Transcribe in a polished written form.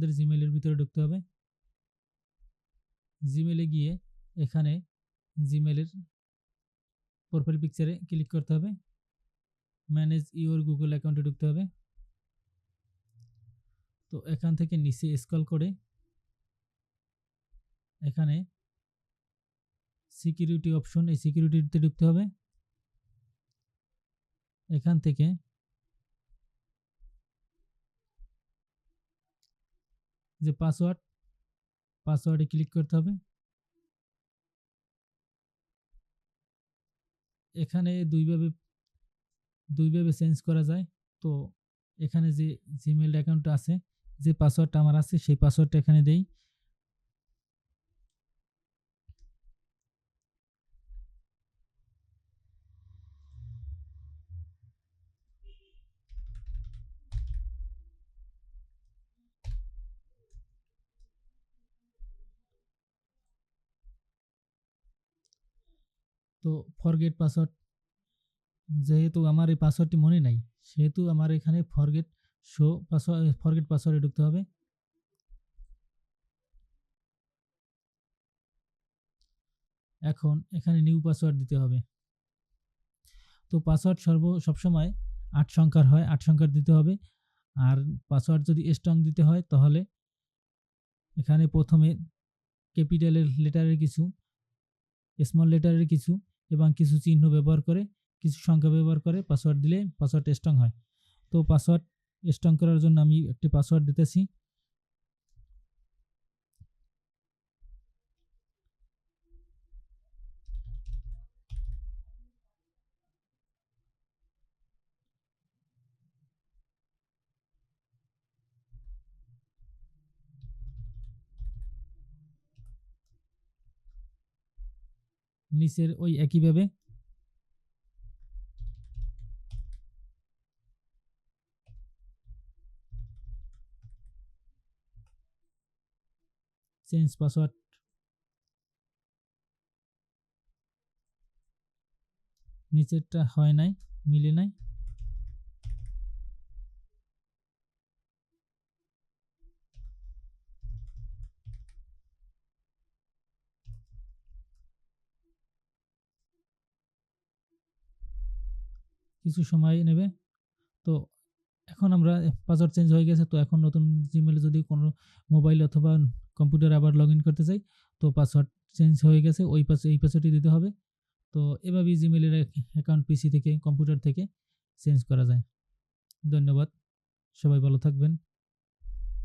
আমাদের জিমেইলের ভিতরে ঢুকতে হবে। জিমেইলে গিয়ে এখানে জিমেইলের প্রোফাইল পিকচারে ক্লিক করতে হবে। ম্যানেজ ইওর গুগল অ্যাকাউন্টে ঢুকতে হবে। তো এখান থেকে নিচে স্ক্রল করে এখানে সিকিউরিটি অপশন, এই সিকিউরিটিতে ঢুকতে হবে। এখান থেকে যে পাসওয়ার্ডে ক্লিক করতে হবে। এখানে দুইভাবে চেঞ্জ করা যায়। তো এখানে যে জিমেইল অ্যাকাউন্টটা আছে, যে পাসওয়ার্ডটা আমার আছে সেই পাসওয়ার্ডটা এখানে দেই। তো ফরগেট পাসওয়ার্ড, যেহেতু আমার এই পাসওয়ার্ডটি মনে নাই, সেহেতু আমার এখানে ফরগেট পাসওয়ার্ডে ঢুকতে হবে। এখন এখানে নিউ পাসওয়ার্ড দিতে হবে। তো পাসওয়ার্ড সবসময় 8 সংখ্যার হয়, 8 সংখ্যার দিতে হবে। আর পাসওয়ার্ড যদি স্ট্রং দিতে হয় তাহলে এখানে প্রথমে ক্যাপিটালের লেটারের কিছু, স্মল লেটারের কিছু এবং কিছু চিহ্ন ব্যবহার করে, কিছু সংখ্যা ব্যবহার করে পাসওয়ার্ড দিলে পাসওয়ার্ড স্ট্রং হয়। তো পাসওয়ার্ড স্ট্রং করার জন্য আমি একটি পাসওয়ার্ড দিতেছি। নিচের ওই একইভাবে চেঞ্জ পাসওয়ার্ড, নিচেরটা হয় নাই, মিলে নাই। কিছু সময় নেবে। তো এখন আমরা পাসওয়ার্ড চেঞ্জ হয়ে গেছে। তো এখন নতুন জিমেলে যদি কোনো মোবাইল অথবা কম্পিউটার আবার লগ ইন করতে চাই, তো পাসওয়ার্ড চেঞ্জ হয়ে গেছে, এই পাসওয়ার্ডটি দিতে হবে। তো এভাবেই জিমেলের অ্যাকাউন্ট পিসি থেকে, কম্পিউটার থেকে চেঞ্জ করা যায়। ধন্যবাদ, সবাই ভালো থাকবেন।